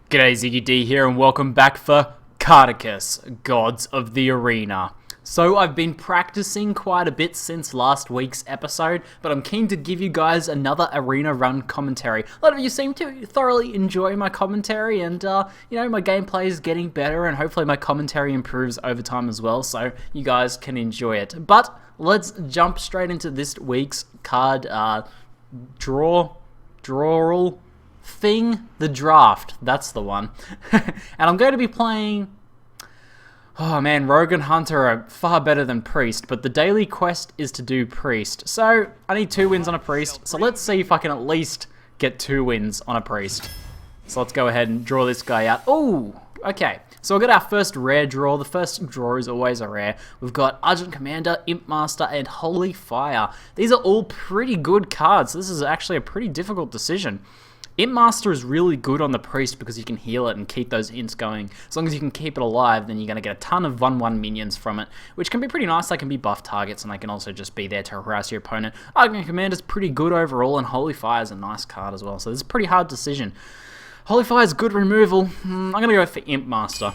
G'day, ZiggyD here, and welcome back for Cardacus, Gods of the Arena. So I've been practicing quite a bit since last week's episode, but I'm keen to give you guys another arena run commentary. A lot of you seem to thoroughly enjoy my commentary, and my gameplay is getting better, and hopefully my commentary improves over time as well, so you guys can enjoy it. But let's jump straight into this week's card drawal thing, the draft. That's the one. And I'm going to be playing... Oh man, Rogue and Hunter are far better than Priest, but the daily quest is to do Priest. So, I need 2 wins on a Priest, so let's see if I can at least get 2 wins on a Priest. So let's go ahead and draw this guy out. Oh, okay. So we've got our first rare draw. The first draw is always a rare. We've got Argent Commander, Imp Master, and Holy Fire. These are all pretty good cards. This is actually a pretty difficult decision. Imp Master is really good on the Priest because you can heal it and keep those ints going. As long as you can keep it alive, then you're going to get a ton of 1/1 minions from it, which can be pretty nice. They can be buff targets, and they can also just be there to harass your opponent. Argent Commander is pretty good overall, and Holy Fire is a nice card as well, so this is a pretty hard decision. Holy Fire is good removal. I'm going to go for Imp Master.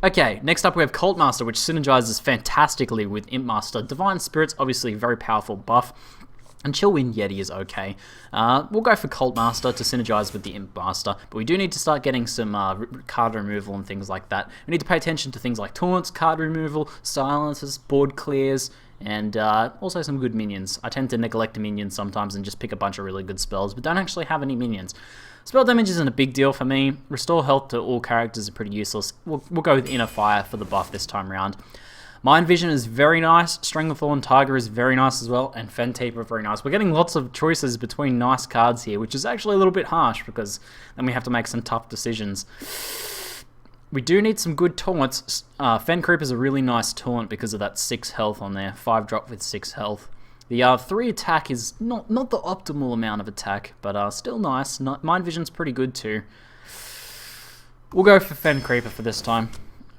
Okay, next up we have Cult Master, which synergizes fantastically with Imp Master. Divine Spirit's obviously a very powerful buff. And Chillwind Yeti is okay. We'll go for Cult Master to synergize with the Imp Master, but we do need to start getting some card removal and things like that. We need to pay attention to things like taunts, card removal, silences, board clears, and also some good minions. I tend to neglect minions sometimes and just pick a bunch of really good spells, but don't actually have any minions. Spell damage isn't a big deal for me. Restore health to all characters are pretty useless. We'll go with Inner Fire for the buff this time around. Mind Vision is very nice, Stranglethorn Tiger is very nice as well, and Fenteeper are very nice. We're getting lots of choices between nice cards here, which is actually a little bit harsh, because then we have to make some tough decisions. We do need some good taunts. Fenteeper is a really nice taunt because of that 6 health on there, 5 drop with 6 health. The 3 attack is not the optimal amount of attack, but still nice. Mind Vision's pretty good too. We'll go for Fenteeper for this time.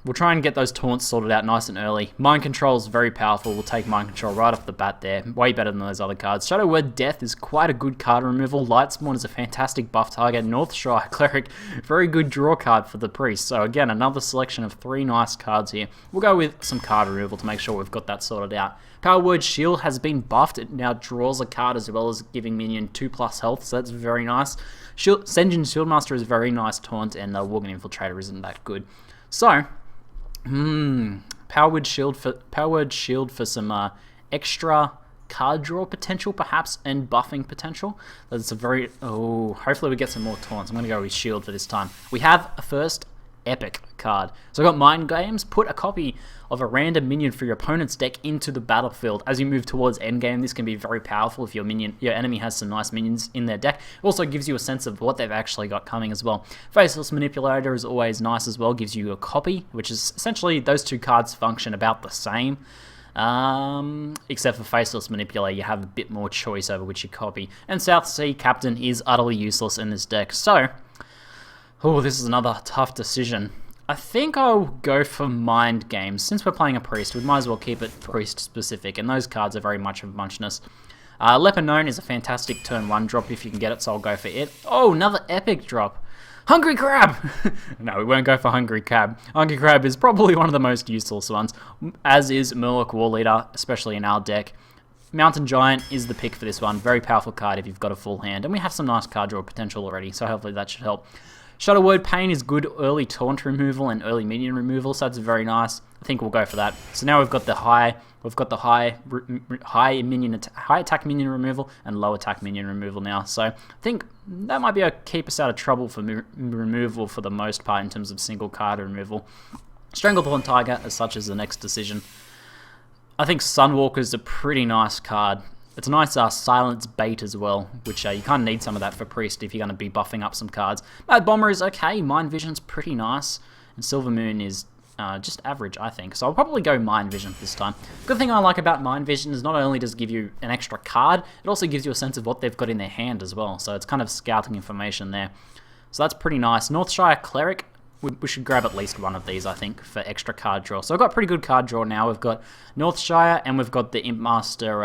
We'll try and get those taunts sorted out nice and early. Mind Control is very powerful. We'll take Mind Control right off the bat there. Way better than those other cards. Shadow Word Death is quite a good card removal. Lightspawn is a fantastic buff target. Northshire Cleric, very good draw card for the Priest. So again, another selection of 3 nice cards here. We'll go with some card removal to make sure we've got that sorted out. Power Word Shield has been buffed. It now draws a card as well as giving minion 2+ health, so that's very nice. Sen'jin Shieldmaster is a very nice taunt, and Worgen Infiltrator isn't that good. So... Power Word Shield for some extra card draw potential, perhaps, and buffing potential. That's a very... Oh, hopefully we get some more taunts. I'm going to go with Shield for this time. We have a first epic card. So I've got Mind Games. Put a copy of a random minion for your opponent's deck into the battlefield. As you move towards endgame, this can be very powerful if your enemy has some nice minions in their deck. It also gives you a sense of what they've actually got coming as well. Faceless Manipulator is always nice as well. Gives you a copy, which is essentially those 2 cards function about the same. Except for Faceless Manipulator, you have a bit more choice over which you copy. And South Sea Captain is utterly useless in this deck. So... oh, this is another tough decision. I think I'll go for Mind Games. Since we're playing a Priest, we might as well keep it Priest-specific, and those cards are very much of muchness. Leper Known is a fantastic turn 1 drop if you can get it, so I'll go for it. Oh, another epic drop. Hungry Crab! No, we won't go for Hungry Crab. Hungry Crab is probably one of the most useless ones, as is Murloc War Leader, especially in our deck. Mountain Giant is the pick for this one. Very powerful card if you've got a full hand, and we have some nice card draw potential already, so hopefully that should help. Shadow Word Pain is good early taunt removal and early minion removal, so that's very nice. I think we'll go for that. So now we've got the high attack minion removal and low attack minion removal now. So I think that might be a keep us out of trouble for removal for the most part in terms of single card removal. Stranglethorn Tiger as such is the next decision. I think Sunwalker is a pretty nice card. It's a nice silence bait as well, which you kind of need some of that for Priest if you're going to be buffing up some cards. Mad Bomber is okay, Mind Vision's pretty nice, and Silver Moon is just average, I think. So I'll probably go Mind Vision this time. Good thing I like about Mind Vision is not only does it give you an extra card, it also gives you a sense of what they've got in their hand as well, so it's kind of scouting information there. So that's pretty nice. Northshire Cleric, we should grab at least one of these, I think, for extra card draw. So I've got pretty good card draw now. We've got Northshire, and we've got the Imp Master,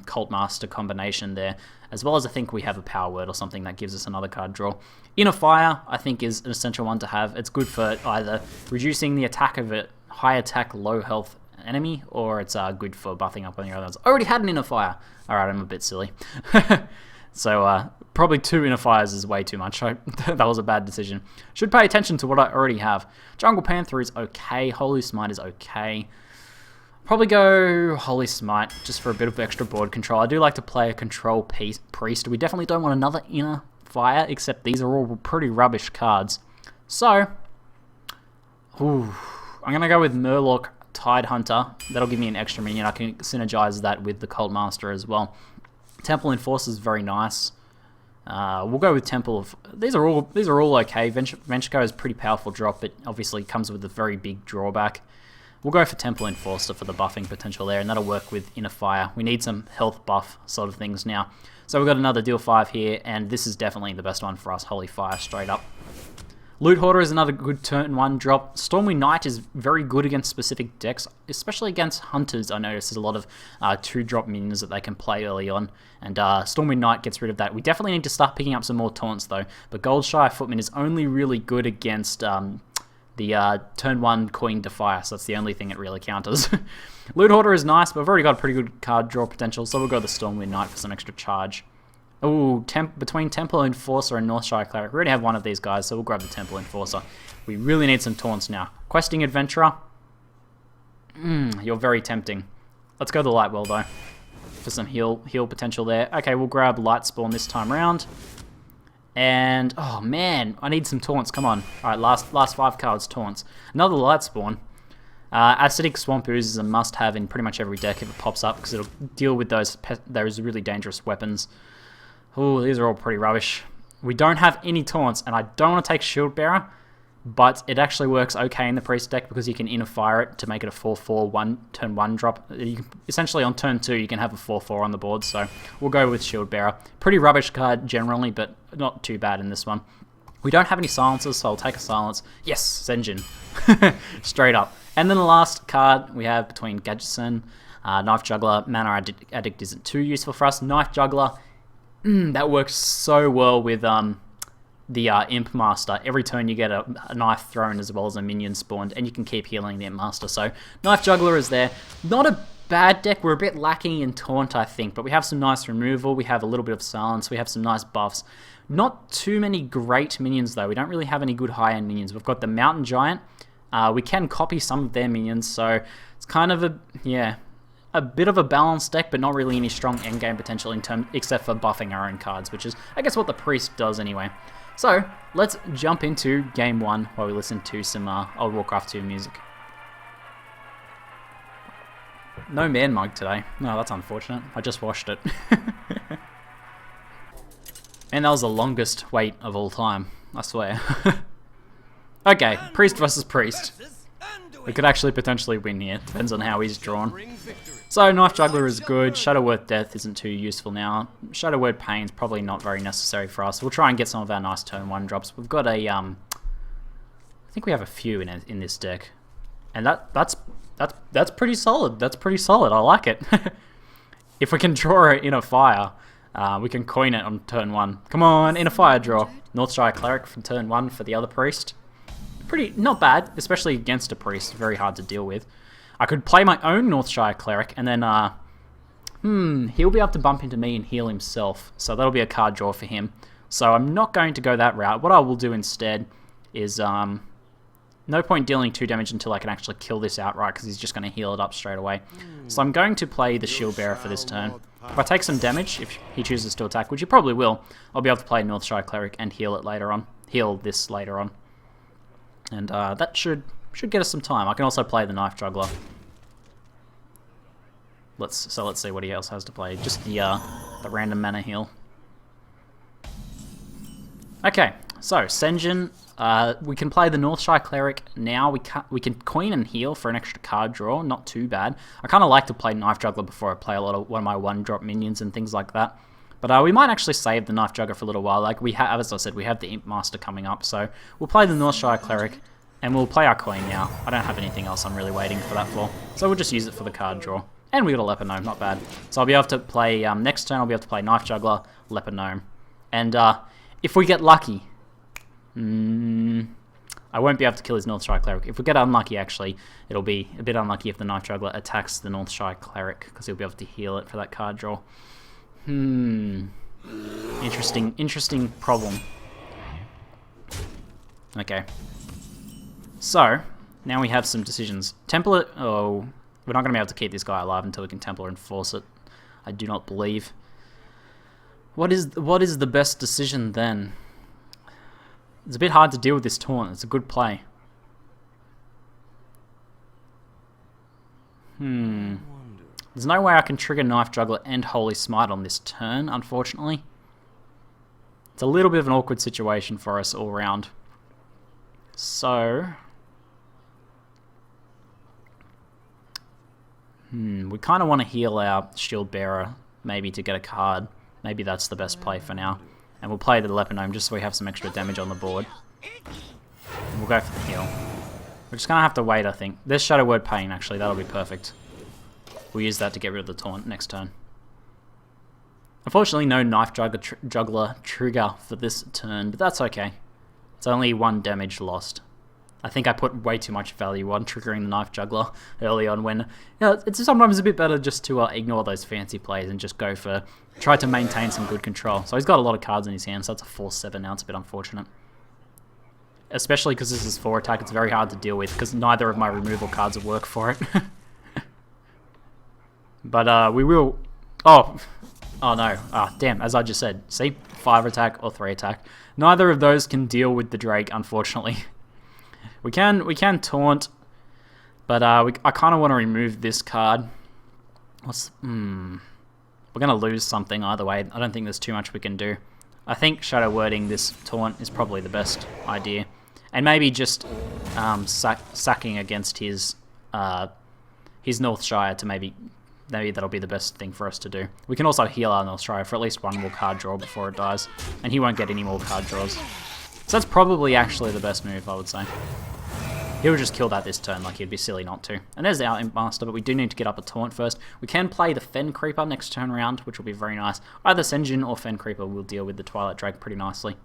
Cult Master combination there, as well as I think we have a Power Word or something that gives us another card draw. Inner Fire, I think, is an essential one to have. It's good for either reducing the attack of a high attack, low health enemy, or it's good for buffing up on your others. I already had an Inner Fire. Alright, I'm a bit silly. So, probably 2 Inner Fires is way too much. That was a bad decision. Should pay attention to what I already have. Jungle Panther is okay. Holy Smite is okay. Probably go Holy Smite, just for a bit of extra board control. I do like to play a control priest. We definitely don't want another Inner Fire, except these are all pretty rubbish cards. So, I'm going to go with Murloc Tidehunter. That'll give me an extra minion. I can synergize that with the Cult Master as well. Temple Enforcer is very nice. We'll go with Temple of... These are all okay. Venture is pretty powerful drop, but obviously comes with a very big drawback. We'll go for Temple Enforcer for the buffing potential there, and that'll work with Inner Fire. We need some health buff sort of things now. So we've got another deal 5 here, and this is definitely the best one for us. Holy Fire, straight up. Loot Hoarder is another good turn 1 drop. Stormwind Knight is very good against specific decks, especially against Hunters. I notice there's a lot of 2-drop minions that they can play early on, and Stormwind Knight gets rid of that. We definitely need to start picking up some more taunts though, but Goldshire Footman is only really good against the turn 1 Coin Defier, so that's the only thing it really counters. Loot Hoarder is nice, but we've already got pretty good card draw potential, so we'll go the Stormwind Knight for some extra charge. Ooh, between Temple Enforcer and Northshire Cleric, we already have one of these guys, so we'll grab the Temple Enforcer. We really need some taunts now. Questing Adventurer. You're very tempting. Let's go the Lightwell though, for some heal potential there. Okay, we'll grab Lightspawn this time round. And, oh man, I need some taunts, come on. Alright, last 5 cards, taunts. Another Lightspawn. Acidic Swamp Ooze is a must-have in pretty much every deck if it pops up, because it'll deal with those really dangerous weapons. Ooh, these are all pretty rubbish. We don't have any taunts, and I don't want to take Shield Bearer, but it actually works okay in the Priest deck because you can Inner Fire it to make it a 4/4 turn 1 drop. Essentially on turn 2 you can have a 4/4 on the board, so we'll go with Shield Bearer. Pretty rubbish card generally, but not too bad in this one. We don't have any silencers, so I'll take a silence. Yes, Senjin. Straight up. And then the last card we have between Gadgetzan, Knife Juggler. Mana Addict isn't too useful for us. Knife Juggler, that works so well with the Imp Master. Every turn you get a knife thrown as well as a minion spawned, and you can keep healing the Imp Master. So Knife Juggler is there. Not a bad deck. We're a bit lacking in taunt, I think, but we have some nice removal. We have a little bit of silence. We have some nice buffs. Not too many great minions though. We don't really have any good high-end minions. We've got the Mountain Giant. We can copy some of their minions, so it's kind of a bit of a balanced deck, but not really any strong endgame potential except for buffing our own cards, which is, I guess, what the Priest does anyway. So, let's jump into Game 1 while we listen to some old Warcraft 2 music. No man mug today. No, that's unfortunate. I just washed it. And that was the longest wait of all time, I swear. Okay, Priest versus Priest. We could actually potentially win here. Depends on how he's drawn. So, Knife Juggler is good. Shadow Word Death isn't too useful now. Shadow Word Pain's probably not very necessary for us. We'll try and get some of our nice turn 1 drops. We've got a, I think we have a few in this deck. And that's pretty solid. That's pretty solid. I like it. If we can draw it in a fire, we can coin it on turn 1. Come on, in a fire draw. Northshire Cleric from turn 1 for the other Priest. Not bad, especially against a Priest. Very hard to deal with. I could play my own Northshire Cleric, and then, he'll be able to bump into me and heal himself. So that'll be a card draw for him. So I'm not going to go that route. What I will do instead is, no point dealing 2 damage until I can actually kill this outright, because he's just going to heal it up straight away. So I'm going to play the Shield Bearer for this turn. If I take some damage, if he chooses to attack, which he probably will, I'll be able to play Northshire Cleric and heal it later on. Heal this later on. And that should get us some time. I can also play the Knife Juggler. Let's see what he else has to play. Just the random mana heal. Okay, so Senjin. We can play the Northshire Cleric now. We can coin and heal for an extra card draw. Not too bad. I kind of like to play Knife Juggler before I play one of my 1-drop minions and things like that. But we might actually save the Knife Juggler for a little while. Like as I said, we have the Imp Master coming up, so we'll play the Northshire Cleric. And we'll play our coin now. I don't have anything else I'm really waiting for that for. So we'll just use it for the card draw. And we got a Leper Gnome, not bad. So I'll be able to play, next turn I'll be able to play Knife Juggler, Leper Gnome. And if we get lucky, I won't be able to kill his Northshire Cleric. If we get unlucky, actually, it'll be a bit unlucky if the Knife Juggler attacks the Northshire Cleric, because he'll be able to heal it for that card draw. Interesting problem. Okay. So, now we have some decisions. Templar... Oh, we're not going to be able to keep this guy alive until we can Templar Enforce it. I do not believe. What is the best decision then? It's a bit hard to deal with this taunt. It's a good play. There's no way I can trigger Knife Juggler and Holy Smite on this turn, unfortunately. It's a little bit of an awkward situation for us all round. So... we kind of want to heal our Shield Bearer, maybe to get a card. Maybe that's the best play for now. And we'll play the Leper Gnome just so we have some extra damage on the board. And we'll go for the heal. We're just going to have to wait, I think. There's Shadow Word Pain, actually. That'll be perfect. We'll use that to get rid of the taunt next turn. Unfortunately, no Knife Juggler trigger for this turn, but that's okay. It's only 1 damage lost. I think I put way too much value on triggering the Knife Juggler early on when... it's sometimes a bit better just to ignore those fancy plays and just go for... Try to maintain some good control. So he's got a lot of cards in his hand, so that's a 4/7 now. It's a bit unfortunate. Especially because this is 4 attack, it's very hard to deal with because neither of my removal cards will work for it. But we will... Oh no. Damn, as I just said. See? 5 attack or 3 attack. Neither of those can deal with the Drake, unfortunately. We can taunt, but I kind of want to remove this card. We're going to lose something either way. I don't think there's too much we can do. I think Shadow Wording this taunt is probably the best idea. And maybe just sacking against his Northshire to maybe that'll be the best thing for us to do. We can also heal our Northshire for at least 1 more card draw before it dies. And he won't get any more card draws. So that's probably actually the best move, I would say. He'll just kill that this turn, like he'd be silly not to. And there's our Imp Master, but we do need to get up a taunt first. We can play the Fen Creeper next turn round, which will be very nice. Either Senjin or Fen Creeper will deal with the Twilight Drake pretty nicely.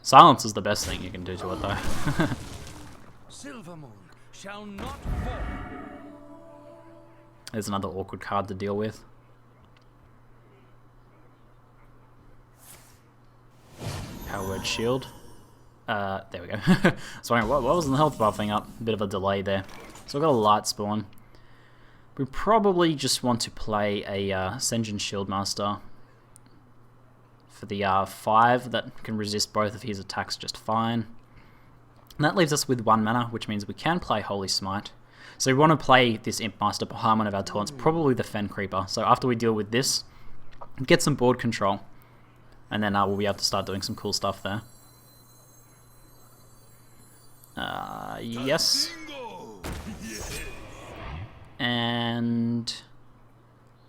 Silence is the best thing you can do to it, though. Silvermoon shall not fall. There's another awkward card to deal with. Power Word Shield. There we go. Sorry, what was the health buffing up? A bit of a delay there. So we've got a Light Spawn. We probably just want to play a Senjin Shieldmaster for the 5 that can resist both of his attacks just fine. And that leaves us with 1 mana, which means we can play Holy Smite. So we want to play this Imp Master behind one of our taunts, probably the Fen Creeper. So after we deal with this, get some board control. And then we'll be able to start doing some cool stuff there. Yes. And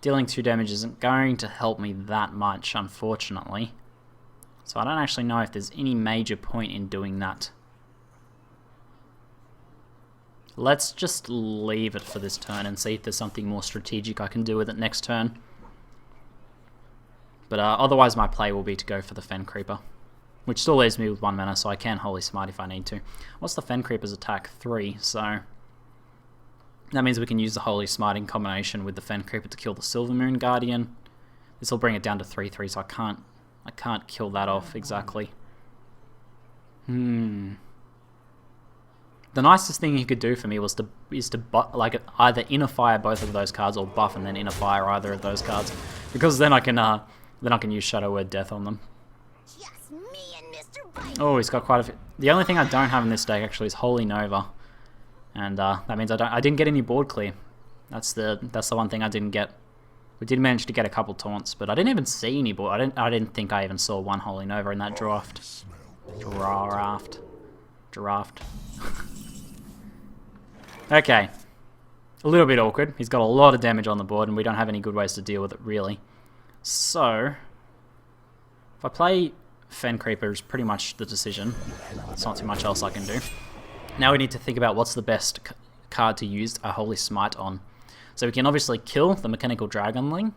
dealing 2 damage isn't going to help me that much, unfortunately. So I don't actually know if there's any major point in doing that. Let's just leave it for this turn and see if there's something more strategic I can do with it next turn. But otherwise my play will be to go for the Fen Creeper. Which still leaves me with 1 mana, so I can Holy Smite if I need to. What's the Fen Creeper's attack? 3, so... That means we can use the Holy Smite in combination with the Fen Creeper to kill the Silvermoon Guardian. This will bring it down to 3/3, so I can't kill that off exactly. The nicest thing he could do for me was to like either inner fire both of those cards or buff and then inner fire either of those cards, because then I can use Shadow Word Death on them. Oh, he's got quite a few. The only thing I don't have in this deck actually is Holy Nova, and that means I didn't get any board clear. That's the one thing I didn't get. We did manage to get a couple taunts, but I didn't even see any board. I didn't think I even saw 1 Holy Nova in that draft. Draft. Okay. A little bit awkward. He's got a lot of damage on the board, and we don't have any good ways to deal with it, really. So, if I play Fen Creeper is pretty much the decision. There's not too much else I can do. Now we need to think about what's the best card to use a Holy Smite on. So we can obviously kill the Mechanical Dragonling.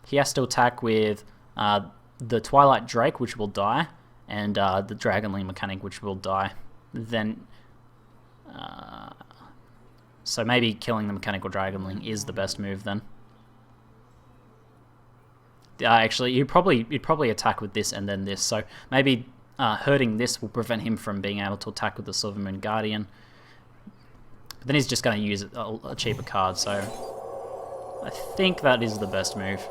He has to attack with the Twilight Drake, which will die, and the Dragonling mechanic, which will die. Then, so maybe killing the Mechanical Dragonling is the best move then. Actually, you'd probably attack with this and then this. So maybe hurting this will prevent him from being able to attack with the Silver Moon Guardian. But then he's just going to use a cheaper card. So I think that is the best move.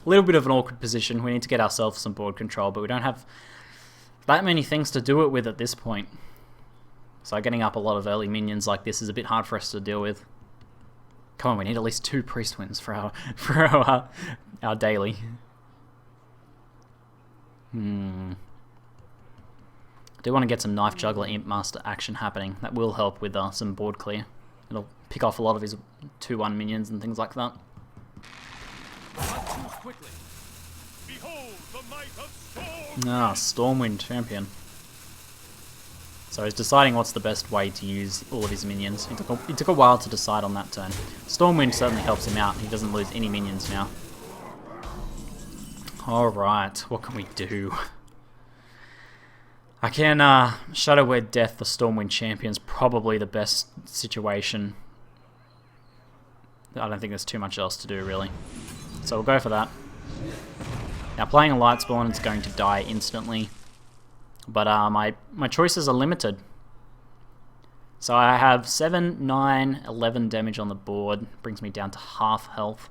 A little bit of an awkward position. We need to get ourselves some board control, but we don't have that many things to do it with at this point. So getting up a lot of early minions like this is a bit hard for us to deal with. Come on, we need at least 2 priest wins for our daily. I do want to get some Knife Juggler Imp Master action happening. That will help with some board clear. It'll pick off a lot of his 2/1 minions and things like that. Ah, Stormwind Champion. So he's deciding what's the best way to use all of his minions. He took a while to decide on that turn. Stormwind certainly helps him out. He doesn't lose any minions now. Alright, what can we do? I can Shadow Word Death the Stormwind Champion's probably the best situation. I don't think there's too much else to do really. So we'll go for that. Now playing a Light Spawn, it's going to die instantly. But my choices are limited. So I have 7, 9, 11 damage on the board. Brings me down to half health.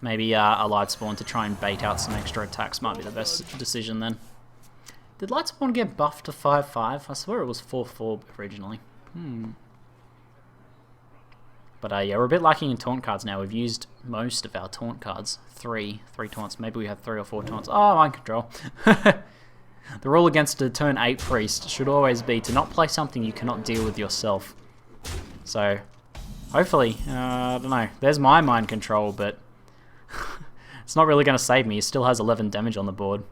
Maybe a Light Spawn to try and bait out some extra attacks might be the best decision then. Did Light Spawn get buffed to 5/5? I swear it was 4/4 originally. But yeah, we're a bit lacking in taunt cards now. We've used most of our taunt cards. Three taunts. Maybe we have 3 or 4 taunts. Oh, mind control. The rule against a turn 8 priest should always be to not play something you cannot deal with yourself. So, hopefully, I don't know. There's my mind control, but it's not really going to save me. He still has 11 damage on the board.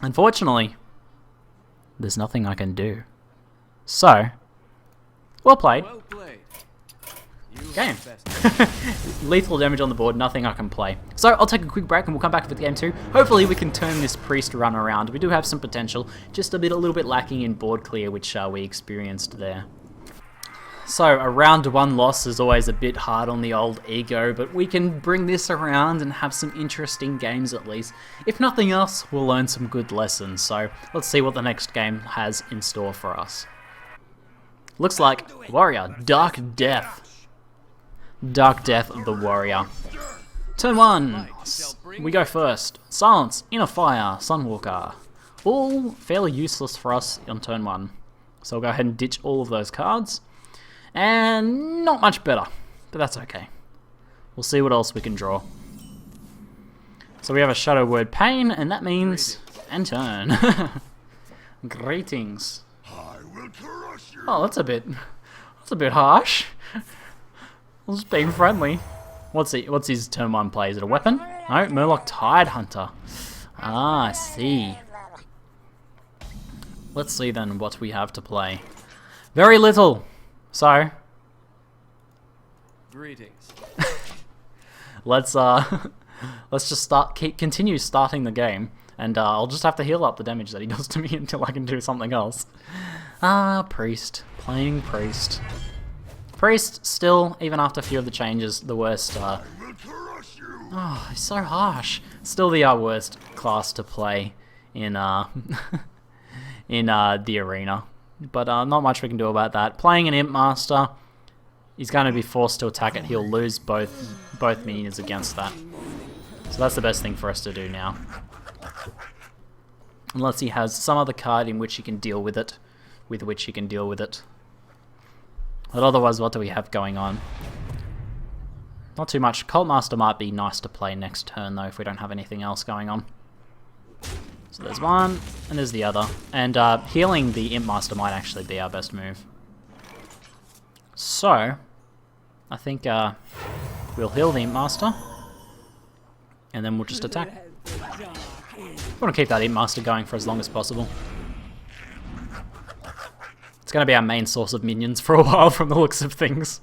Unfortunately, there's nothing I can do. So, well played. Well played. Game. Lethal damage on the board, nothing I can play. So I'll take a quick break and we'll come back with game 2. Hopefully we can turn this priest run around. We do have some potential, just a little bit lacking in board clear, which we experienced there. So a round 1 loss is always a bit hard on the old ego, but we can bring this around and have some interesting games at least. If nothing else, we'll learn some good lessons. So let's see what the next game has in store for us. Looks like Warrior, Dark Death. Dark Death of the Warrior. Turn 1. We go first. Silence, Inner Fire, Sunwalker. All fairly useless for us on turn 1. So we'll go ahead and ditch all of those cards. And not much better, but that's okay. We'll see what else we can draw. So we have a Shadow Word Pain, and that means end turn. Greetings. Oh, that's a bit harsh. I was just being friendly. What's his turn 1 play? Is it a weapon? No, Murloc Tidehunter. Ah, I see. Let's see then what we have to play. Very little. So, greetings. let's just continue starting the game, and I'll just have to heal up the damage that he does to me until I can do something else. Priest, playing priest. Priest still, even after a few of the changes, the worst. Oh, he's so harsh. Still the worst class to play in the arena. But not much we can do about that. Playing an Imp Master, he's going to be forced to attack it. He'll lose both minions against that. So that's the best thing for us to do now. Unless he has some other card in which he can deal with it. But otherwise, what do we have going on? Not too much. Cult Master might be nice to play next turn, though, if we don't have anything else going on. So there's one, and there's the other. And healing the Imp Master might actually be our best move. So, I think we'll heal the Imp Master. and then we'll just attack. I want to keep that Master going for as long as possible. It's going to be our main source of minions for a while from the looks of things.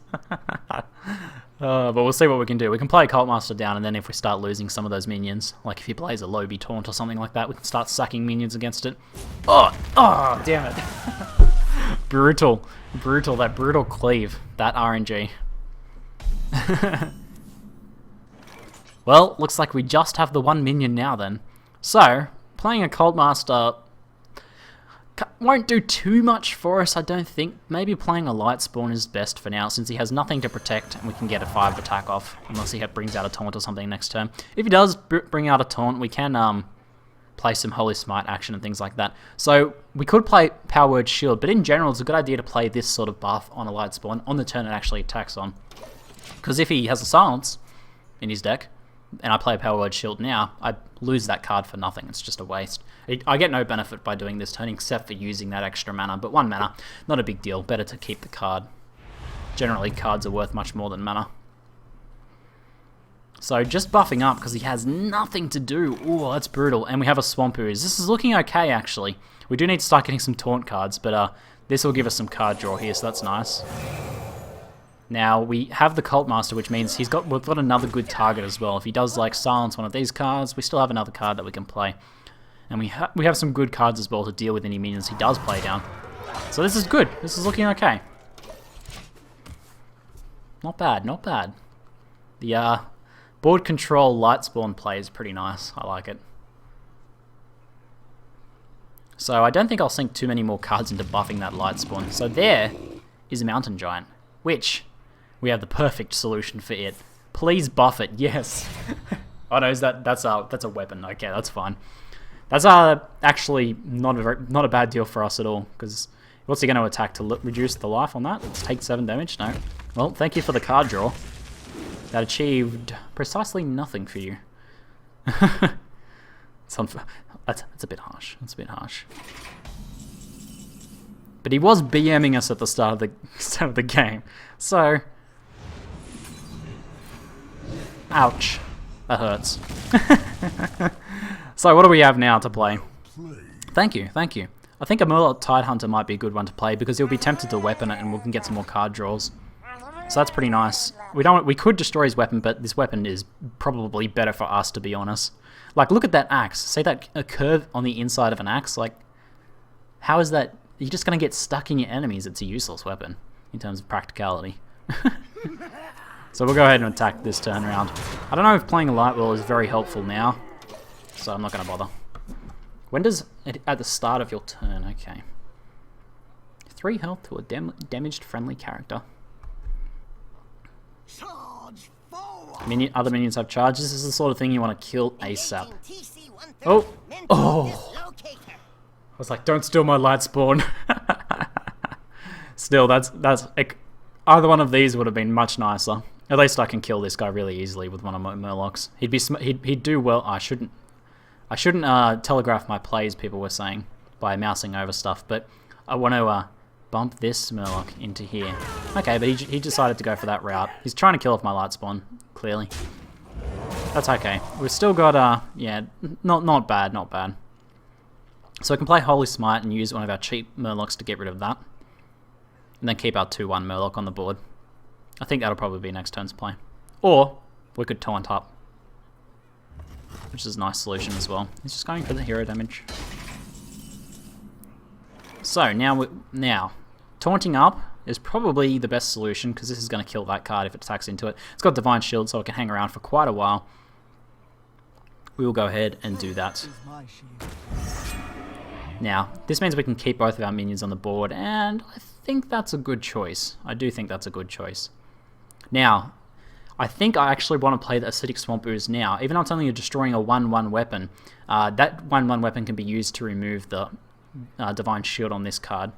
But we'll see what we can do. We can play Cult Master down, and then if we start losing some of those minions, like if he plays a Lobby Taunt or something like that, we can start sacking minions against it. Oh, damn it. Brutal. Brutal. That brutal cleave. That RNG. Well, looks like we just have the one minion now then. So, playing a Cult Master won't do too much for us, I don't think. Maybe playing a Light Spawn is best for now, since he has nothing to protect and we can get a 5 attack off, unless he brings out a taunt or something next turn. If he does bring out a taunt, we can play some Holy Smite action and things like that. So we could play Power Word Shield, but in general it's a good idea to play this sort of buff on a Light Spawn on the turn it actually attacks on. Because if he has a Silence in his deck, and I play a Power Word Shield now, I lose that card for nothing. It's just a waste. I get no benefit by doing this turn except for using that extra mana, but 1 mana, not a big deal. Better to keep the card. Generally, cards are worth much more than mana. So just buffing up because he has nothing to do. Ooh, that's brutal. And we have a Swamp Ooze. This is looking okay, actually. We do need to start getting some taunt cards, but this will give us some card draw here, so that's nice. Now, we have the Cult Master, which means we've got another good target as well. If he does, like, silence one of these cards, we still have another card that we can play. And we have some good cards as well to deal with any minions he does play down. So this is good. This is looking okay. Not bad, not bad. The board control Light Spawn play is pretty nice. I like it. So I don't think I'll sink too many more cards into buffing that Light Spawn. So there is a Mountain Giant, which we have the perfect solution for it. Please buff it, yes. Oh no, that's a weapon. Okay, that's fine. That's actually not a bad deal for us at all. Because what's he going to attack to reduce the life on that? Let's take 7 damage. No. Well, thank you for the card draw. That achieved precisely nothing for you. That's a bit harsh. That's a bit harsh. But he was BMing us at the start of the game. So, ouch. That hurts. So what do we have now to play? Thank you, thank you. I think a Murloc Tidehunter might be a good one to play because he'll be tempted to weapon it and we can get some more card draws. So that's pretty nice. We could destroy his weapon, but this weapon is probably better for us, to be honest. Like, look at that axe. See that a curve on the inside of an axe? Like, how is that? You're just going to get stuck in your enemies. It's a useless weapon in terms of practicality. So we'll go ahead and attack this turn round. I don't know if playing a Light Will is very helpful now, so I'm not going to bother. When does it, at the start of your turn? Okay. 3 health to a damaged friendly character. Other minions have charge. This is the sort of thing you want to kill ASAP. Oh! Oh! I was like, don't steal my Light Spawn. Still, that's either one of these would have been much nicer. At least I can kill this guy really easily with one of my Murlocs. He'd do well. I shouldn't telegraph my plays, people were saying, by mousing over stuff, but I want to bump this Murloc into here. Okay, but he decided to go for that route. He's trying to kill off my Light Spawn, clearly. That's okay. We've still got yeah, not bad, not bad. So I can play Holy Smite and use one of our cheap Murlocs to get rid of that. And then keep our 2-1 Murloc on the board. I think that'll probably be next turn's play. Or we could taunt up, which is a nice solution as well. He's just going for the hero damage. So now taunting up is probably the best solution because this is going to kill that card if it attacks into it. It's got Divine Shield, so it can hang around for quite a while. We will go ahead and do that. Now, this means we can keep both of our minions on the board, and I think that's a good choice. I do think that's a good choice. Now, I think I actually want to play the Acidic Swamp Ooze now. Even though it's only destroying a 1-1 weapon, that 1-1 weapon can be used to remove the Divine Shield on this card.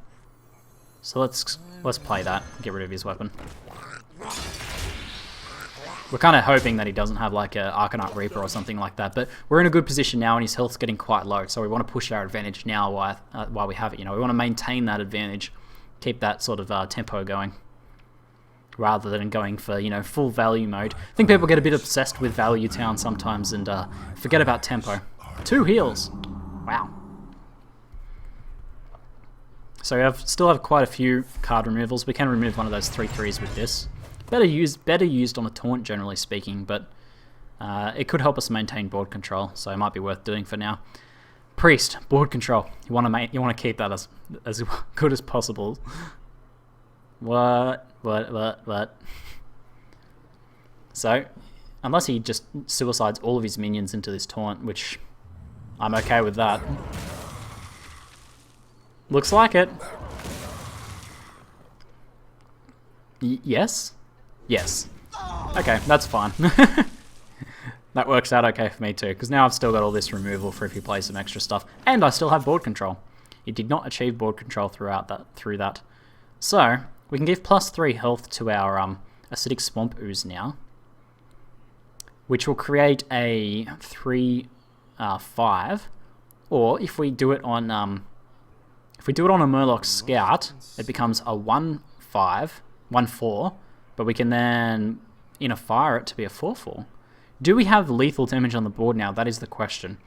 So let's play that, get rid of his weapon. We're kind of hoping that he doesn't have like a Arcanite Reaper or something like that, but we're in a good position now and his health's getting quite low, so we want to push our advantage now while we have it. You know, we want to maintain that advantage, keep that sort of tempo going. rather than going for, you know, full value mode. I think people get a bit obsessed with value town sometimes and forget about tempo. 2 heals. Wow. So we still have quite a few card removals. We can remove one of those 3/3s with this. Better used on a taunt, generally speaking, but it could help us maintain board control, so it might be worth doing for now. Priest, board control. You want to keep that as good as possible. What? So, unless he just suicides all of his minions into this taunt, which I'm okay with that. Looks like it. Yes? Yes. Okay, that's fine. That works out okay for me too, because now I've still got all this removal for if he plays some extra stuff, and I still have board control. He did not achieve board control through that. So, we can give +3 health to our Acidic Swamp Ooze now, which will create a 3/5, or if we do it on a Murloc Scout, it becomes a 1/5, 1/4, but we can then inner fire it to be a 4/4. Do we have lethal damage on the board now? That is the question.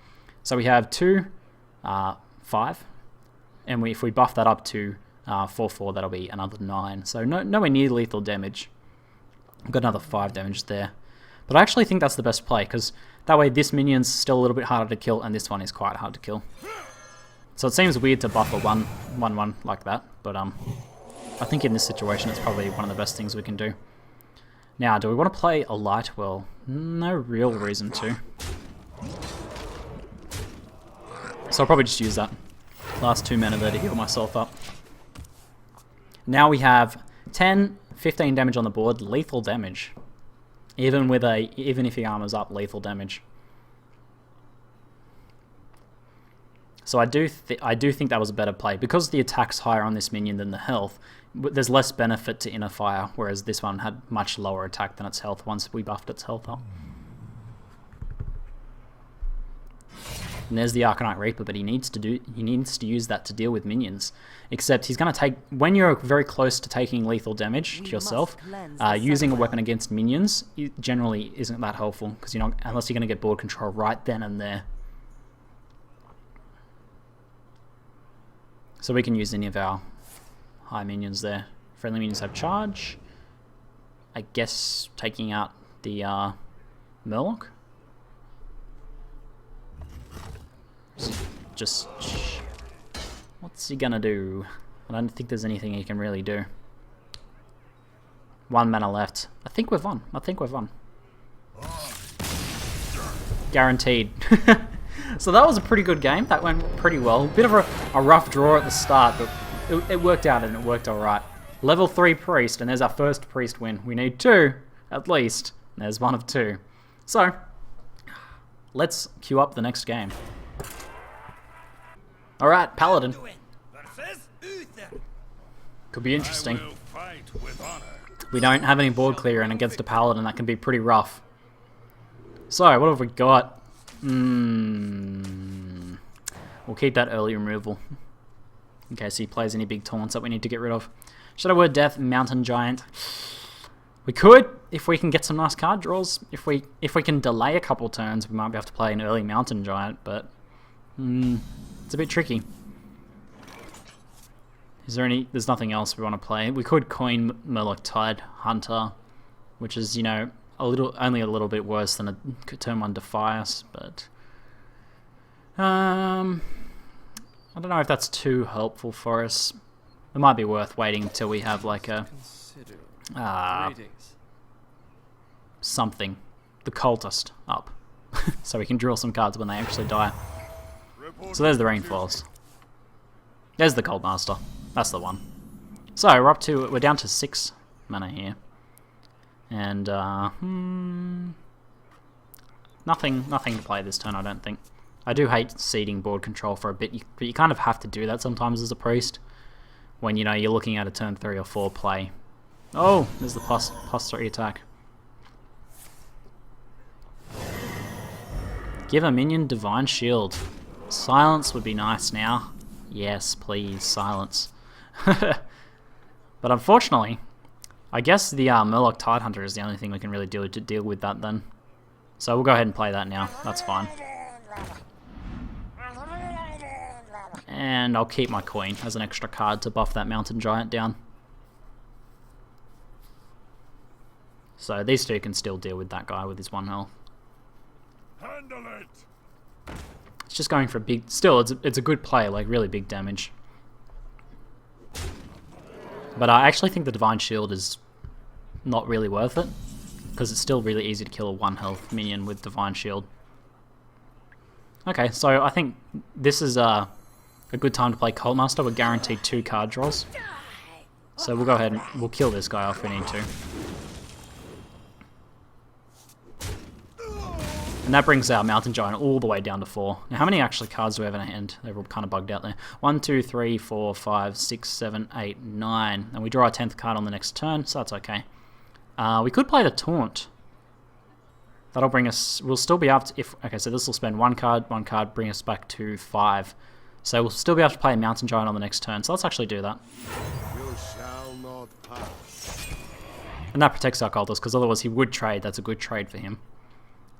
So we have 2, 5, and if we buff that up to 4/4, that'll be another 9. So nowhere near lethal damage. We've got another 5 damage there. But I actually think that's the best play, because that way this minion's still a little bit harder to kill, and this one is quite hard to kill. So it seems weird to buff a 1/1 like that, but I think in this situation it's probably one of the best things we can do. Now, do we want to play a Light Well? No real reason to. So I'll probably just use that last 2 mana there to heal myself up. Now we have 10, 15 damage on the board, lethal damage. Even if he armors up, lethal damage. So I do think that was a better play. Because the attack's higher on this minion than the health, there's less benefit to inner fire, whereas this one had much lower attack than its health once we buffed its health up. And there's the Arcanite Reaper, but he needs to use that to deal with minions. Except he's going to take, when you're very close to taking lethal damage to yourself, using a weapon against minions generally isn't that helpful, because unless you're going to get board control right then and there. So we can use any of our high minions there. Friendly minions have charge. I guess taking out the Murloc. Just... what's he gonna do? I don't think there's anything he can really do. 1 mana left. I think we've won. Guaranteed. So that was a pretty good game. That went pretty well. A bit of a rough draw at the start, but it worked out and it worked alright. Level 3 Priest, and there's our first Priest win. We need 2, at least. And there's 1 of 2. So, let's queue up the next game. Alright, Paladin. Could be interesting. We don't have any board clear, and against a Paladin that can be pretty rough. So, what have we got? We'll keep that early removal in case he plays any big taunts that we need to get rid of. Shadow Word Death, Mountain Giant. We could, if we can get some nice card draws. If we can delay a couple turns, we might be able to play an early Mountain Giant, but it's a bit tricky. There's nothing else we want to play. We could coin Murloc Tide Hunter, which is, only a little bit worse than a turn 1 Defias, but I don't know if that's too helpful for us. It might be worth waiting until we have like a something, the Cultist up, so we can draw some cards when they actually die. So there's the Rainfalls. There's the Cold Master. That's the one. So we're down to 6 mana here. And nothing to play this turn, I don't think. I do hate ceding board control for a bit, but you kind of have to do that sometimes as a priest when you're looking at a turn 3 or 4 play. Oh, there's the +3 attack. Give a minion Divine Shield. Silence would be nice now. Yes, please, silence. But unfortunately, I guess the Murloc Tidehunter is the only thing we can really do to deal with that then. So we'll go ahead and play that now. That's fine. And I'll keep my Queen as an extra card to buff that Mountain Giant down. So these two can still deal with that guy with his 1 health. Handle it. It's just going for big... Still, it's a good play, like really big damage. But I actually think the Divine Shield is not really worth it, because it's still really easy to kill a 1 health minion with Divine Shield. Okay, so I think this is a good time to play Cult Master. We're guaranteed 2 card draws. So we'll go ahead and we'll kill this guy off if we need to. And that brings our Mountain Giant all the way down to 4. Now, how many actually cards do we have in our hand? They're all kind of bugged out there. 1, 2, 3, 4, 5, 6, 7, 8, 9. And we draw our 10th card on the next turn, so that's okay. We could play the Taunt. That'll bring us... We'll still be able to... Okay, so this will spend 1 card, bring us back to 5. So we'll still be able to play a Mountain Giant on the next turn. So let's actually do that. You shall not pass. And that protects our Cultist, because otherwise he would trade. That's a good trade for him.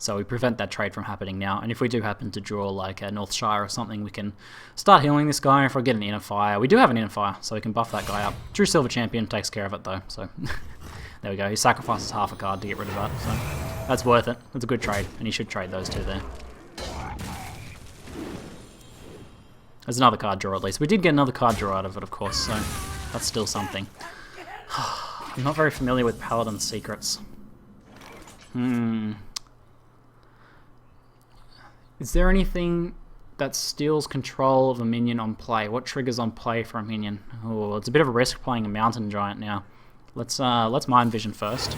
So we prevent that trade from happening now. And if we do happen to draw like a Northshire or something, we can start healing this guy. If we get an Inner Fire, we do have an Inner Fire, so we can buff that guy up. True Silver Champion takes care of it though, so there we go. He sacrifices half a card to get rid of that, so that's worth it. It's a good trade, and you should trade those two there. There's another card draw at least. We did get another card draw out of it, of course, so that's still something. I'm not very familiar with Paladin secrets. Is there anything that steals control of a minion on play? What triggers on play for a minion? Oh, it's a bit of a risk playing a Mountain Giant now. Let's Mind Vision first.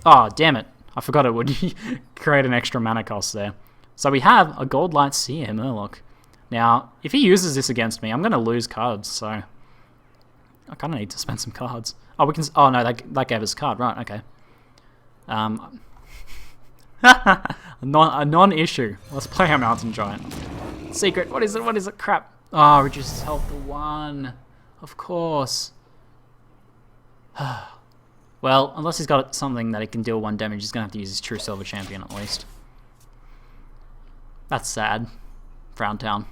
Oh, damn it. I forgot it would create an extra mana cost there. So we have a Goldlight Seer Murloc. Now, if he uses this against me, I'm going to lose cards, so I kind of need to spend some cards. Oh, we can... Oh, no, that gave us a card. Right, okay. A non-issue. Let's play our Mountain Giant. Secret. What is it? What is it? Crap. Oh, reduces health to 1. Of course. Well, unless he's got something that he can deal 1 damage, he's going to have to use his True Silver Champion at least. That's sad. Frowntown.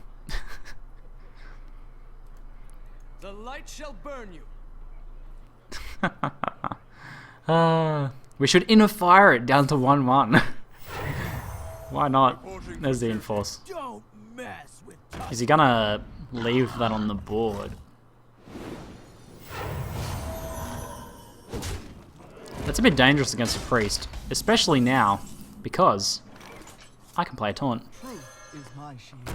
The light shall burn you. We should Inner Fire it down to 1/1. Why not? There's the Enforce. Don't mess with us. Is he gonna leave that on the board? That's a bit dangerous against a Priest, especially now, because I can play a Taunt. Truth is my shield.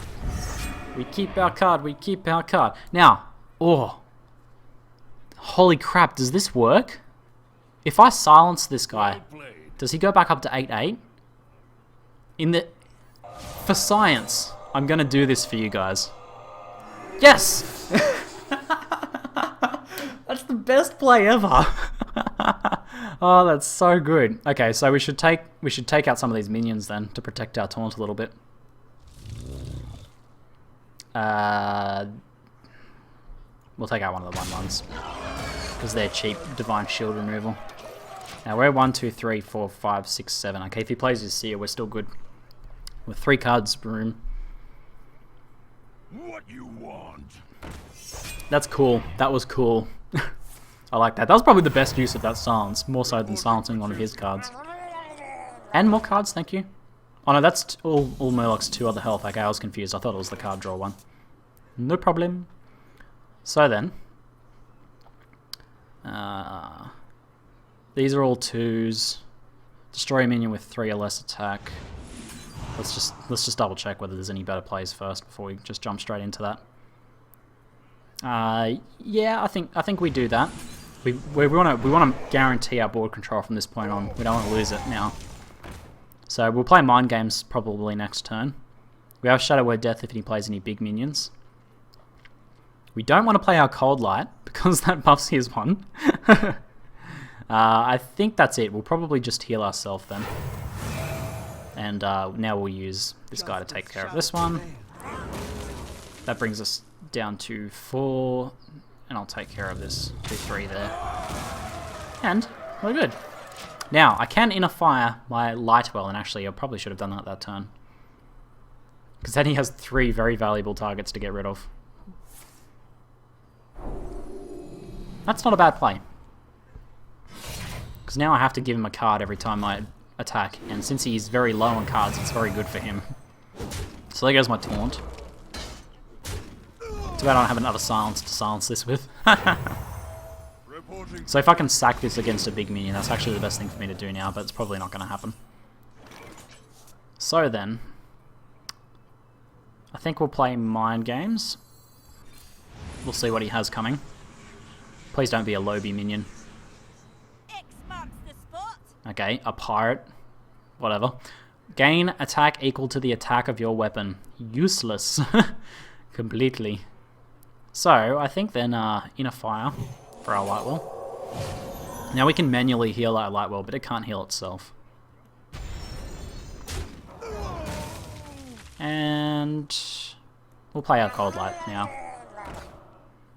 We keep our card, we keep our card. Now, oh, holy crap, does this work? If I silence this guy, does he go back up to 8/8? For science, I'm gonna do this for you guys. Yes! That's the best play ever. Oh, that's so good. Okay, so we should take out some of these minions then to protect our Taunt a little bit. We'll take out one of the 1/1s because they're cheap Divine Shield removal. Now we're 1, 2, 3, 4, 5, 6, 7. Okay, if he plays his Seer, we're still good. With 3 cards room. What you want? That's cool. That was cool. I like that. That was probably the best use of that silence, more so than silencing one of his cards. And more cards, thank you. Oh no, that's all Murloc's 2 other health. Okay, I was confused. I thought it was the card draw one. No problem. So then, these are all 2s. Destroy a minion with 3 or less attack. Let's just double check whether there's any better plays first before we just jump straight into that. Yeah, I think we do that. We want to guarantee our board control from this point on. We don't want to lose it now. So we'll play Mind Games probably next turn. We have Shadow Word Death if he plays any big minions. We don't want to play our Cold Light because that buffs his one. I think that's it. We'll probably just heal ourselves then. And now we'll use this guy to take care of this one. That brings us down to 4. And I'll take care of this 2, 3 there. And we're good. Now, I can inner fire my Lightwell, and actually I probably should have done that turn. Because then he has 3 very valuable targets to get rid of. That's not a bad play. Because now I have to give him a card every time I attack, and since he's very low on cards, it's very good for him. So there goes my taunt. Too bad I don't have another silence to silence this with. So if I can sack this against a big minion, that's actually the best thing for me to do now, but it's probably not going to happen. So then, I think we'll play Mind Games. We'll see what he has coming. Please don't be a Lobby minion. X marks the spot. Okay, a pirate. Whatever. Gain attack equal to the attack of your weapon. Useless. Completely. So, I think then inner fire for our Lightwell. Now we can manually heal our Lightwell, but it can't heal itself. And we'll play our Cold Light now.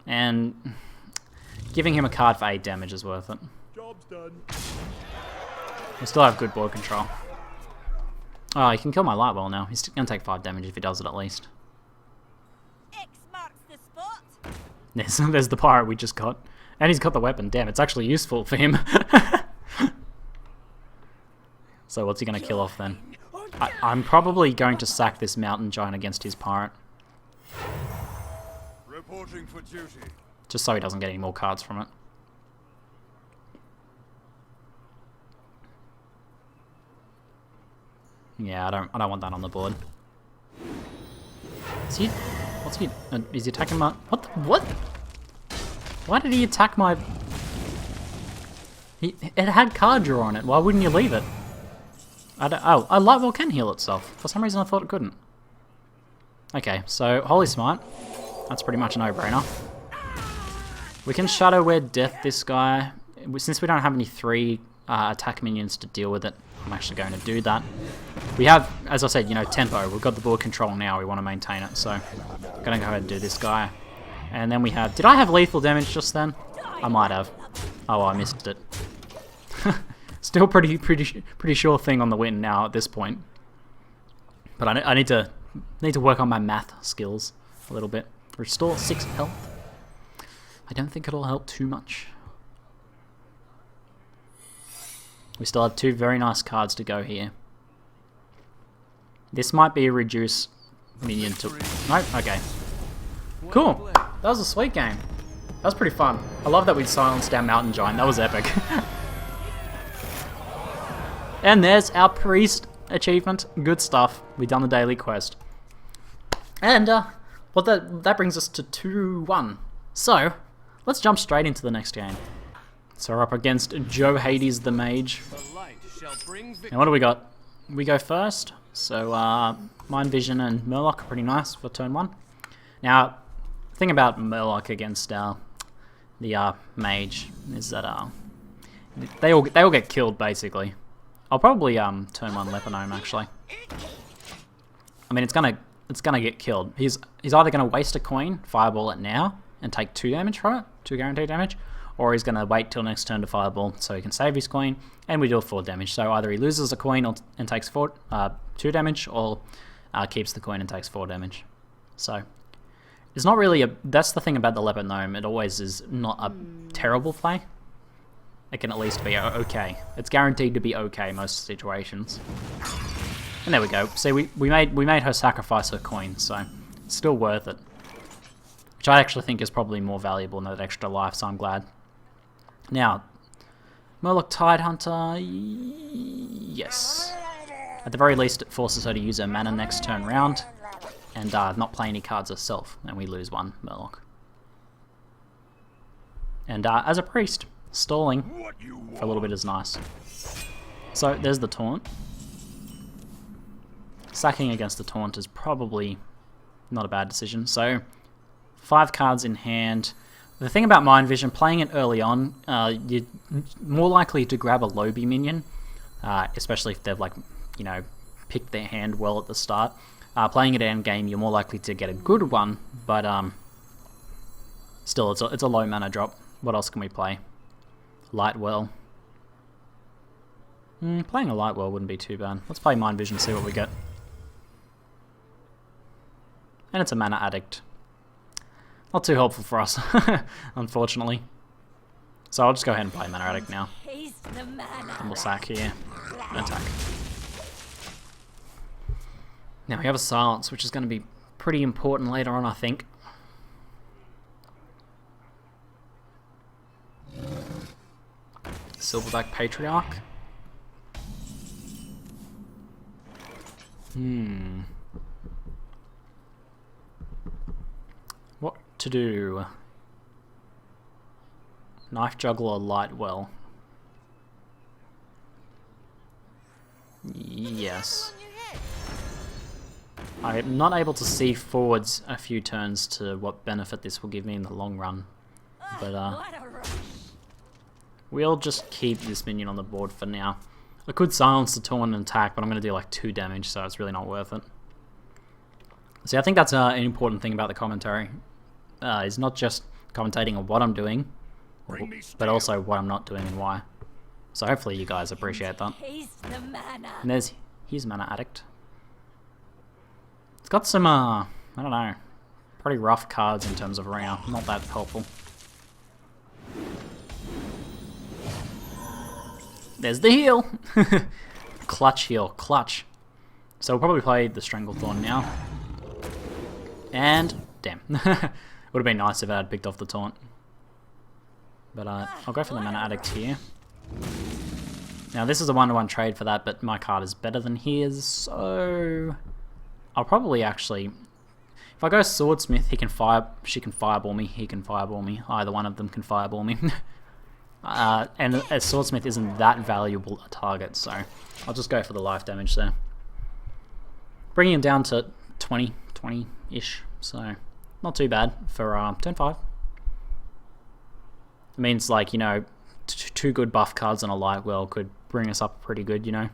And giving him a card for 8 damage is worth it. Job's done. We still have good board control. Oh, he can kill my Lightwell now. He's going to take 5 damage if he does it at least. X marks the spot. There's the pirate we just got. And he's got the weapon. Damn, it's actually useful for him. So what's he going to kill off then? I'm probably going to sack this mountain giant against his pirate. Reporting for duty. Just so he doesn't get any more cards from it. Yeah, I don't want that on the board. Is he? What's he? Is he attacking my? What? Why did he attack my? It had card draw on it. Why wouldn't you leave it? Oh, a Lightwell can heal itself. For some reason, I thought it couldn't. Okay, so Holy Smite. That's pretty much a no-brainer. We can Shadow Word Death this guy. Since we don't have any 3 attack minions to deal with it, I'm actually going to do that. We have, as I said, you know, tempo. We've got the board control now. We want to maintain it, so I'm going to go ahead and do this guy. And then we have... Did I have lethal damage just then? I might have. Oh, well, I missed it. Still pretty sure thing on the win now at this point. But I need to work on my math skills a little bit. Restore 6 health. I don't think it'll help too much. We still have 2 very nice cards to go here. This might be a reduce minion to... Nope, okay. Cool. That was a sweet game. That was pretty fun. I love that we silenced our mountain giant. That was epic. And there's our priest achievement. Good stuff. We've done the daily quest. And that brings us to 2-1. So, let's jump straight into the next game. So we're up against Joe Hades the Mage. The light shall bring And what do we got? We go first. So Mind Vision and Murloc are pretty nice for turn 1. Now, the thing about Murloc against the Mage is that they all get killed basically. I'll probably turn 1 Leponome actually. I mean, it's gonna get killed. He's either gonna waste a coin, fireball it now, and take 2 damage from it, 2 guaranteed damage, or he's gonna wait till next turn to fireball so he can save his coin, and we deal 4 damage. So either he loses a coin and takes 2 damage, or keeps the coin and takes 4 damage. So it's not really that's the thing about the Leopard Gnome. It always is not a terrible play. It can at least be okay. It's guaranteed to be okay most situations. And there we go. See, we made her sacrifice her coin, so it's still worth it. Which I actually think is probably more valuable than that extra life, so I'm glad. Now, Murloc Tidehunter, yes. At the very least, it forces her to use her mana next turn round, and not play any cards herself, and we lose 1 Murloc. And as a priest, stalling for a little bit is nice. So there's the taunt. Sacking against the taunt is probably not a bad decision. So 5 cards in hand. The thing about Mind Vision, playing it early on, you're more likely to grab a Lobby minion, especially if they've picked their hand well at the start. Playing it end game, you're more likely to get a good one, but still, it's a low mana drop. What else can we play? Light Well. Playing a Light Well wouldn't be too bad. Let's play Mind Vision, see what we get. And it's a Mana Addict. Not too helpful for us, unfortunately. So I'll just go ahead and play Mana Addict now. Taste the mana. And we'll sack here and attack. Now we have a Silence, which is going to be pretty important later on, I think. Silverback Patriarch. What to do? Knife Juggler, Light Well. Yes. I'm not able to see forwards a few turns to what benefit this will give me in the long run. But What a rush. we'll just keep this minion on the board for now. I could silence the taunt and attack, but I'm going to do like 2 damage, so it's really not worth it. See, I think that's an important thing about the commentary. Is not just commentating on what I'm doing, but also what I'm not doing and why. So hopefully you guys appreciate that. Taste the mana. And here's Mana Addict. It's got some, I don't know, pretty rough cards in terms of arena. Not that helpful. There's the heal! Clutch heal, clutch. So we'll probably play the Stranglethorn now. And, damn. Would have been nice if I had picked off the taunt. But I'll go for the Mana Addict here. Now this is a 1-to-1 trade for that, but my card is better than his, so I'll probably actually, if I go Swordsmith, she can fireball me, he can fireball me, either one of them can fireball me. And a Swordsmith isn't that valuable a target, so I'll just go for the life damage there. Bringing him down to 20-ish, so not too bad for turn 5. It means, like, you know, 2 good buff cards on a Light Well could bring us up pretty good, you know.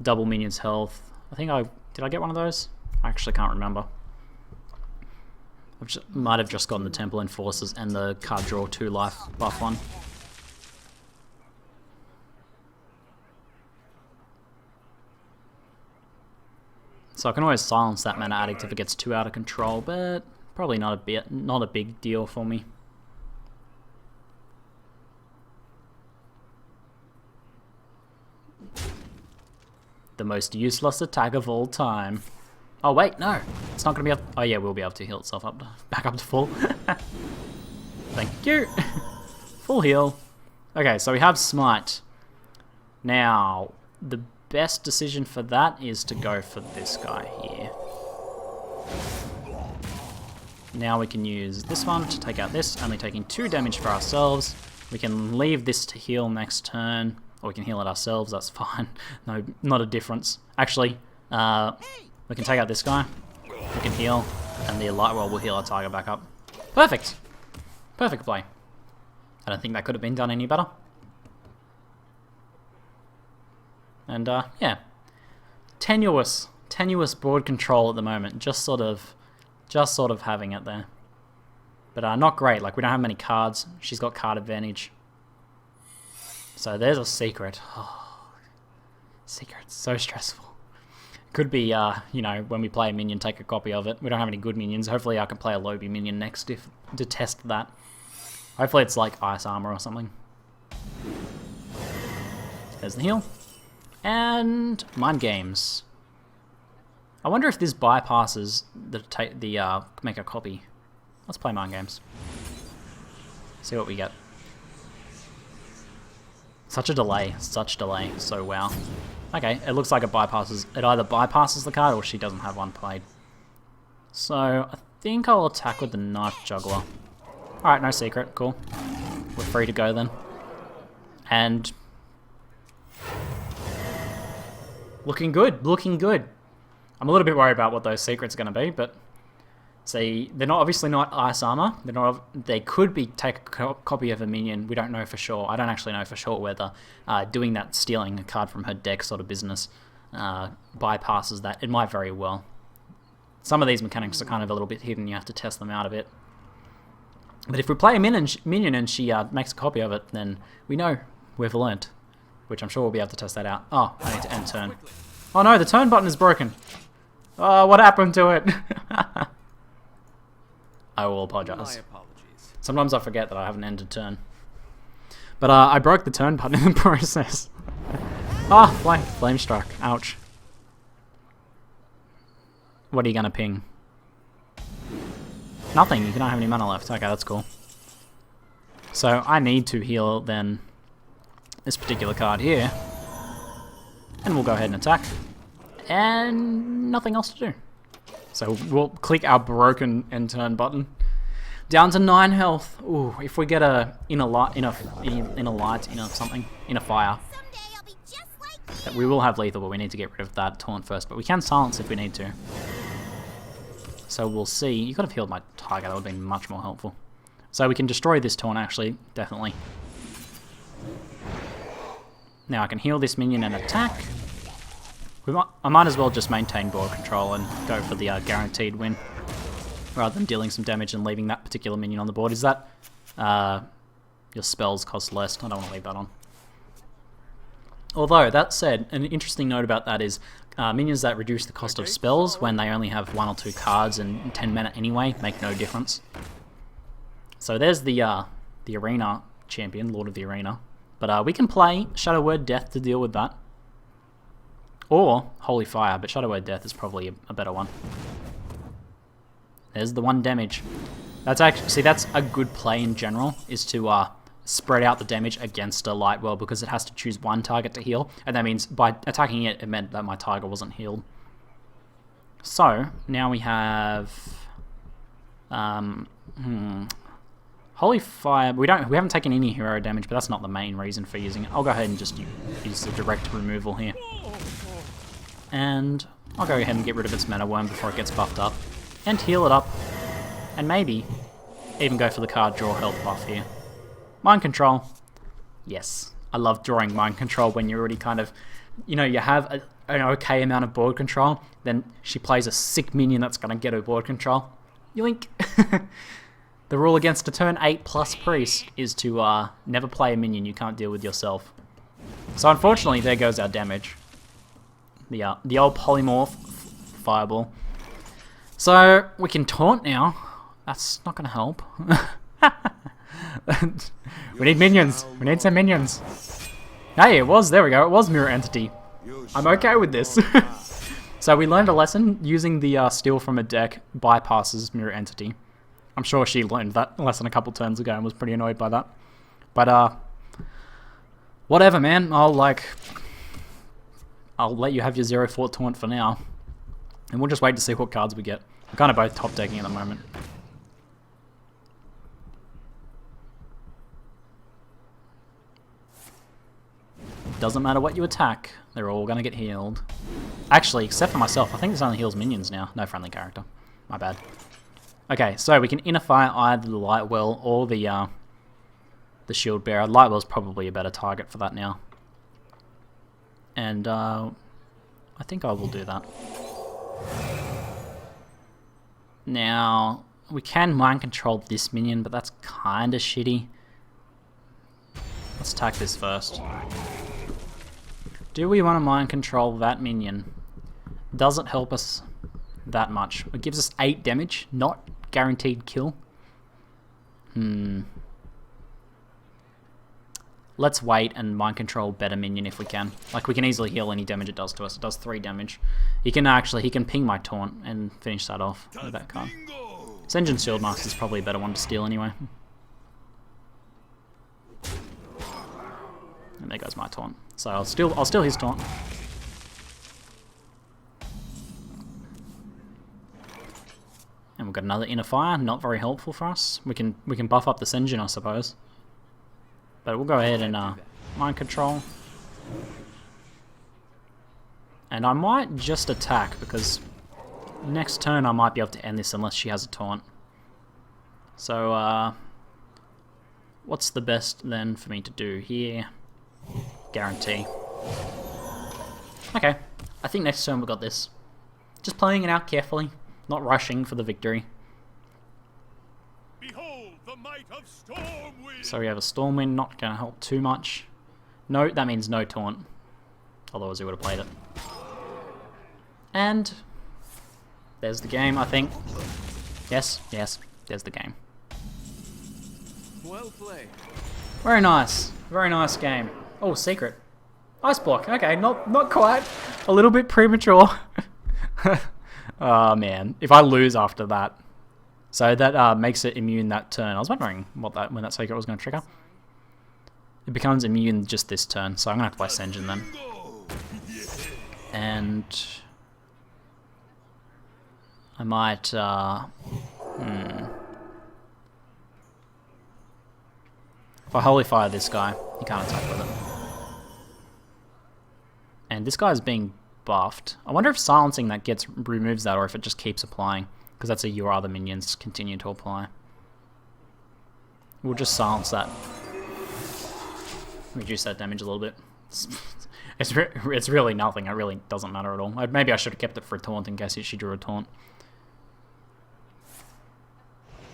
Double minions health. I think did I get one of those? I actually can't remember. Might have just gotten the Temple Enforcers and the card draw 2 life buff one. So I can always silence that Mana Addict if it gets too out of control, but probably not a big deal for me. The most useless attack of all time. Oh wait, no, it's not gonna be able. Oh yeah, we'll be able to heal itself up, back up to full. Thank you. Full heal. Okay, so we have Smite. Now, the best decision for that is to go for this guy here. Now we can use this one to take out this, only taking 2 damage for ourselves. We can leave this to heal next turn, or we can heal it ourselves, that's fine. No, not a difference. Actually, we can take out this guy, we can heal, and the Light Well will heal our target back up. Perfect! Perfect play. I don't think that could have been done any better. And yeah, tenuous board control at the moment. Just sort of having it there, but not great. Like, we don't have many cards. She's got card advantage. So there's a secret. Oh, secret's so stressful. Could be, you know, when we play a minion, take a copy of it. We don't have any good minions. Hopefully, I can play a Lobby minion next to test that. Hopefully, it's like Ice Armor or something. There's the heal. And Mind Games. I wonder if this bypasses the make a copy. Let's play Mind Games. See what we get. Such a delay, so wow. Okay, it looks like it either bypasses the card or she doesn't have one played. So I think I'll attack with the Knife Juggler. Alright, no secret, cool. We're free to go then. And looking good, looking good. I'm a little bit worried about what those secrets are going to be, but see, they're not obviously not Ice Armor. They could be take a copy of a minion. We don't know for sure. I don't actually know for sure whether doing that, stealing a card from her deck sort of business bypasses that. It might very well. Some of these mechanics are kind of a little bit hidden. You have to test them out a bit. But if we play a minion and she makes a copy of it, then we know we've learnt. Which I'm sure we'll be able to test that out. Oh, I need to end turn. Oh no, the turn button is broken. Oh, what happened to it? I will apologize. My apologies. Sometimes I forget that I haven't ended turn. But I broke the turn button in the process. Ah, flame struck. Ouch. What are you gonna ping? Nothing. You don't have any mana left. Okay, that's cool. So I need to heal then this particular card here. And we'll go ahead and attack. And nothing else to do. So we'll click our broken end turn button. Down to 9 health. Ooh, if we get a fire. That we will have lethal, but we need to get rid of that taunt first. But we can silence if we need to. So we'll see. You could have healed my tiger. That would have been much more helpful. So we can destroy this taunt actually, definitely. Now I can heal this minion and attack. I might as well just maintain board control and go for the guaranteed win, rather than dealing some damage and leaving that particular minion on the board. Is that your spells cost less? I don't want to leave that on. Although, that said, an interesting note about that is minions that reduce the cost of spells when they only have 1 or 2 cards and 10 mana anyway make no difference. So there's the Arena champion, Lord of the Arena. But we can play Shadow Word Death to deal with that. Or Holy Fire, but Shadow Word Death is probably a better one. There's the 1 damage. That's actually, see, that's a good play in general, is to spread out the damage against a light well, because it has to choose 1 target to heal, and that means by attacking it, it meant that my tiger wasn't healed. So now we have Holy Fire. We haven't taken any hero damage, but that's not the main reason for using it. I'll go ahead and just use the direct removal here. And I'll go ahead and get rid of its mana worm before it gets buffed up. And heal it up. And maybe even go for the card draw health buff here. Mind Control. Yes. I love drawing Mind Control when you're already kind of, you know, you have an okay amount of board control. Then she plays a sick minion that's going to get her board control. Yoink. The rule against a turn 8+ priest is to never play a minion you can't deal with yourself. So unfortunately, there goes our damage. The old polymorph fireball. So we can taunt now. That's not going to help. We need minions. We need some minions. Hey, it was. There we go. It was Mirror Entity. I'm okay with this. So we learned a lesson. Using the steal from a deck bypasses Mirror Entity. I'm sure she learned that lesson a couple turns ago and was pretty annoyed by that. But whatever, man. I'll let you have your 0-4 taunt for now. And we'll just wait to see what cards we get. We're kind of both top decking at the moment. Doesn't matter what you attack, they're all going to get healed. Actually, except for myself, I think this only heals minions now. No friendly character. My bad. Okay, so we can inner fire either the Lightwell or the Shield Bearer. Lightwell's probably a better target for that now. And I think I will do that. Now, we can mind control this minion, but that's kind of shitty. Let's attack this first. Do we want to mind control that minion? Doesn't help us that much. It gives us 8 damage, not guaranteed kill. Let's wait and mind control better minion if we can. Like, we can easily heal any damage it does to us. It does 3 damage. He can ping my taunt and finish that off with that card. Sen'jin Shieldmaster is probably a better one to steal anyway. And there goes my taunt. So I'll steal his taunt. And we've got another inner fire, not very helpful for us. We can buff up the Sen'jin, I suppose. But we'll go ahead and mind control. And I might just attack, because next turn I might be able to end this unless she has a taunt. So what's the best then for me to do here? Guarantee. Okay, I think next turn we got this. Just playing it out carefully, not rushing for the victory. Behold the might of storm wind. So we have a Stormwind, not going to help too much. No, that means no taunt. Otherwise he would have played it. And there's the game, I think. Yes, there's the game. Well played. Very nice game. Oh, secret. Ice block, okay, not quite. A little bit premature. Oh man, if I lose after that. So that makes it immune that turn. I was wondering when that secret was going to trigger. It becomes immune just this turn, so I'm going to have to play Sen'jin then. And I might, if I Holy Fire this guy, he can't attack with it. And this guy's being buffed. I wonder if silencing that removes that, or if it just keeps applying, because that's your other minions continue to apply. We'll just silence that. Reduce that damage a little bit. It's really nothing. It really doesn't matter at all. Maybe I should have kept it for a taunt in case she drew a taunt.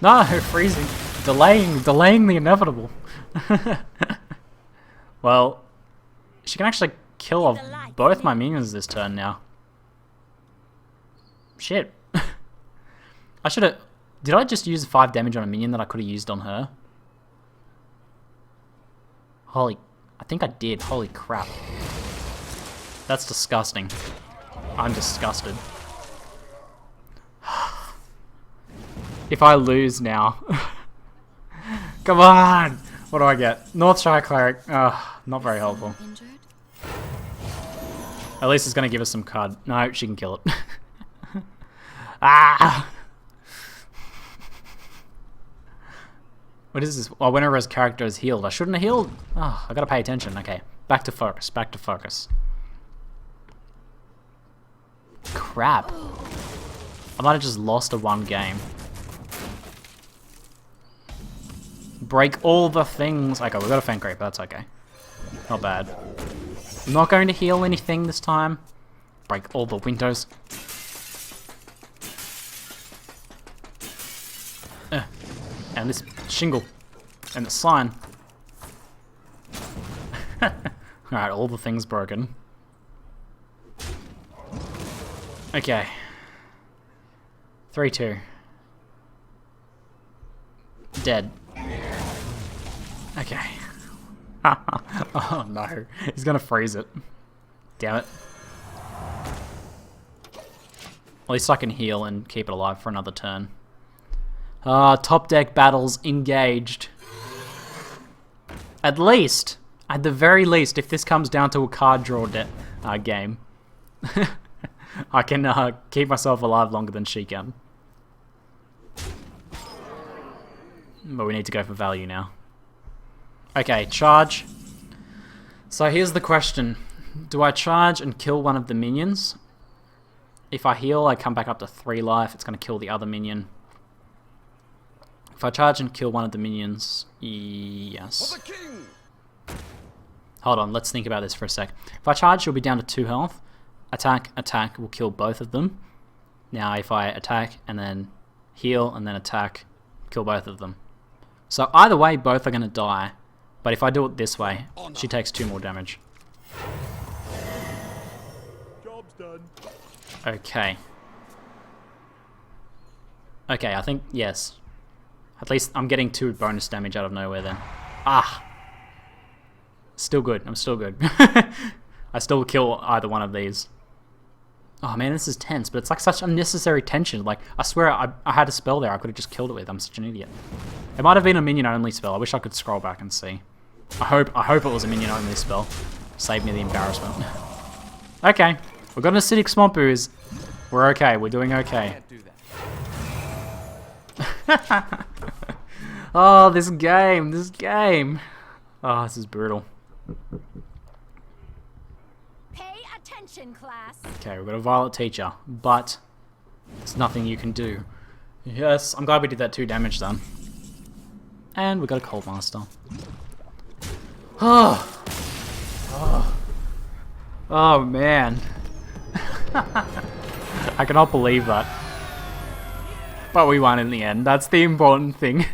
No, freezing. Delaying the inevitable. Well, she can actually kill off both my minions this turn now. Shit. I should have... Did I just use 5 damage on a minion that I could have used on her? I think I did. Holy crap. That's disgusting. I'm disgusted. If I lose now... Come on! What do I get? Northshire Cleric. Not very helpful. At least it's going to give us some card. No, she can kill it. Ah! What is this? Oh, whenever his character is healed. I shouldn't have healed. Oh, I gotta pay attention. Okay. Back to focus. Back to focus. Crap. I might have just lost a 1 game. Break all the things. Okay, we got a Fang Creep. That's okay. Not bad. I'm not going to heal anything this time. Break all the windows. And this shingle. And the sign. Alright, all the things broken. Okay. 3-2. Dead. Okay. Oh no. He's gonna freeze it. Damn it. At least I can heal and keep it alive for another turn. Top deck battles engaged. At the very least, if this comes down to a card draw game, I can keep myself alive longer than she can. But we need to go for value now. Okay, charge. So here's the question. Do I charge and kill one of the minions? If I heal, I come back up to 3 life. It's going to kill the other minion. If I charge and kill one of the minions, yes. For the king. Hold on, let's think about this for a sec. If I charge, she'll be down to 2 health. Attack will kill both of them. Now if I attack and then heal and then attack, kill both of them. So either way, both are going to die. But if I do it this way, she takes 2 more damage. Job's done. Okay. Okay, I think, yes. At least I'm getting 2 bonus damage out of nowhere then. Ah! Still good. I'm still good. I still kill either one of these. Oh man, this is tense, but it's like such unnecessary tension. Like, I swear I had a spell there I could have just killed it with. I'm such an idiot. It might have been a minion-only spell. I wish I could scroll back and see. I hope it was a minion-only spell. Save me the embarrassment. Okay. We've got an acidic swamp ooze. We're okay. We're doing okay. Can't do that. Oh, this game. Oh, this is brutal. Pay attention, class. Okay, we've got a Violet Teacher, but there's nothing you can do. Yes, I'm glad we did that 2 damage then. And we got a Cold Master. Oh man. I cannot believe that. But we won in the end. That's the important thing.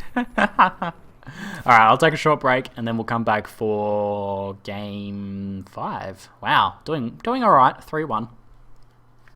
Alright, I'll take a short break and then we'll come back for game 5. Wow, doing alright, 3-1.